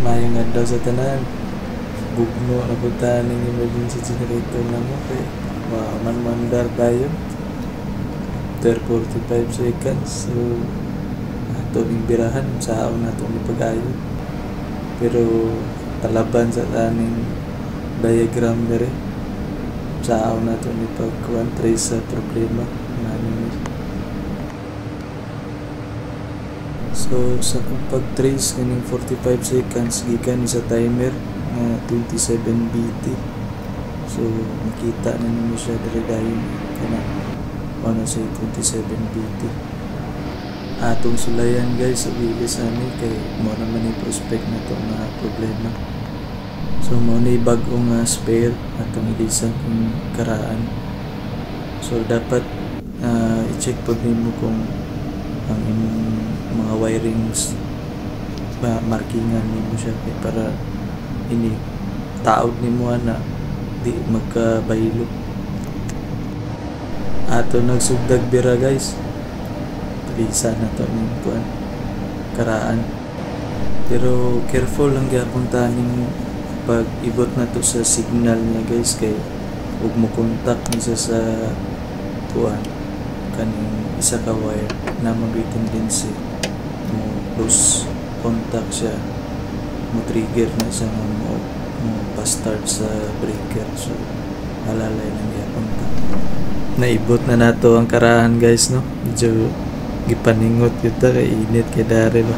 Mayong adlaw sa tanan. Gugno na punta ng emergency generator na mo kay man-mandar tayo. After 45 seconds. So, ato ning birahan sa na to ni pag-ayo. Pero talaban sa taning diagram dere. Sa na to ni pag-kuan trace sa problema namin. So sa pag-trace kaning 45 seconds gikan sa timer na 27 BT. So makita na nimo siya diri dayon kana ano say 27 BT. Atong sulayan guys sa bilis ani kay mo naman ni prospect na to nga problema. So mo ni bag-ong spare atong ilisan kung karaan. So dapat i-check pag nimo kung ang imong mga wirings markingan nimo siya para ini taod nimo ana di magkabaylo. Ato nagsugdag bira guys, bisa na to ning kuan karaan, pero careful lang gyapon taning pag ibot na to sa signal niya guys, kay ug mo kontak niya sa kuan kaning isa ka wire na may tendency mo lose contact siya, mo trigger na siya mo pa-start sa breaker. So alalay lang gyapon ta. Naibot na nato ang karahan guys, no? Medyo gipaningot kita kay init kay dare ba.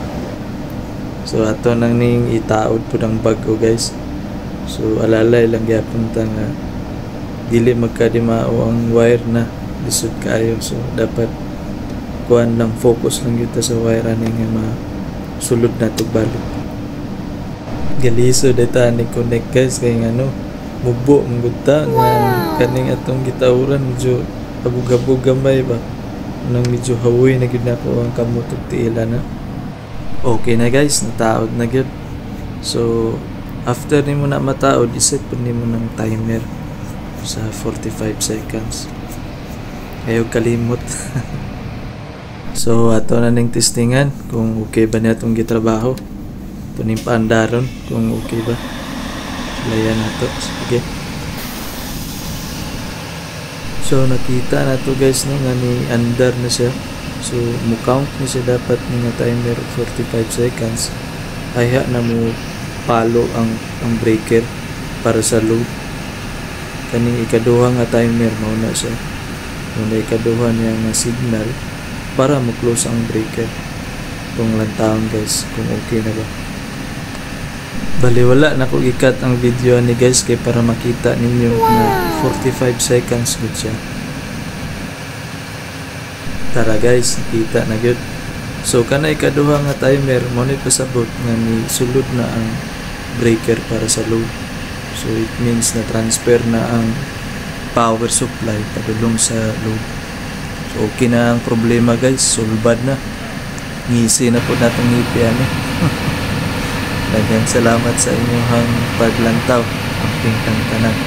So ato nang ning itaod pud ang bago guys. So alalay lang gyapon ta nga dili magkadimao ang wire na lisod kayo. So dapat kuan lang, focus lang kita sa wire ani nga masulod na to balik. Galiso data ni connect guys kay ngano mubo mungguta nga kaning atong gitawuran medyo abug-abug gamay ba nang medyo hawoy na gid nako ang kamot ug tiila na. Okay na guys, nataod na gyud. So after nimo na mataod, iset pud nimo ng timer sa 45 seconds. Ayaw kalimot. So ato na ning testingan kung okay ba niya itong gitrabaho. Ito ning paandaron kung okay ba. Layan na to. Sige. So nakita na to guys, no, nga ni andar na siya. So mo-count ni siya dapat nga timer 45 seconds. Ayha na mo palo ang breaker para sa load. Kaning ikaduha nga timer mao na siya. Kung ikaduha niya nga signal para mo-close ang breaker. Kung lang taon guys, kung okay na ba. Bali wala na ko ikat ang video ni guys kay para makita ninyo na 45 seconds gud siya. Tara guys, nakita na gyud. So kanay ikaduha nga timer mo ni pasabot nga ni sulod na ang breaker para sa load. So it means na transfer na ang power supply padulong sa load. So okay na ang problema guys, solved na. Ngisi na po natong ngipi ani. Daghang salamat sa inyong paglantaw. Ang pingkang tanan.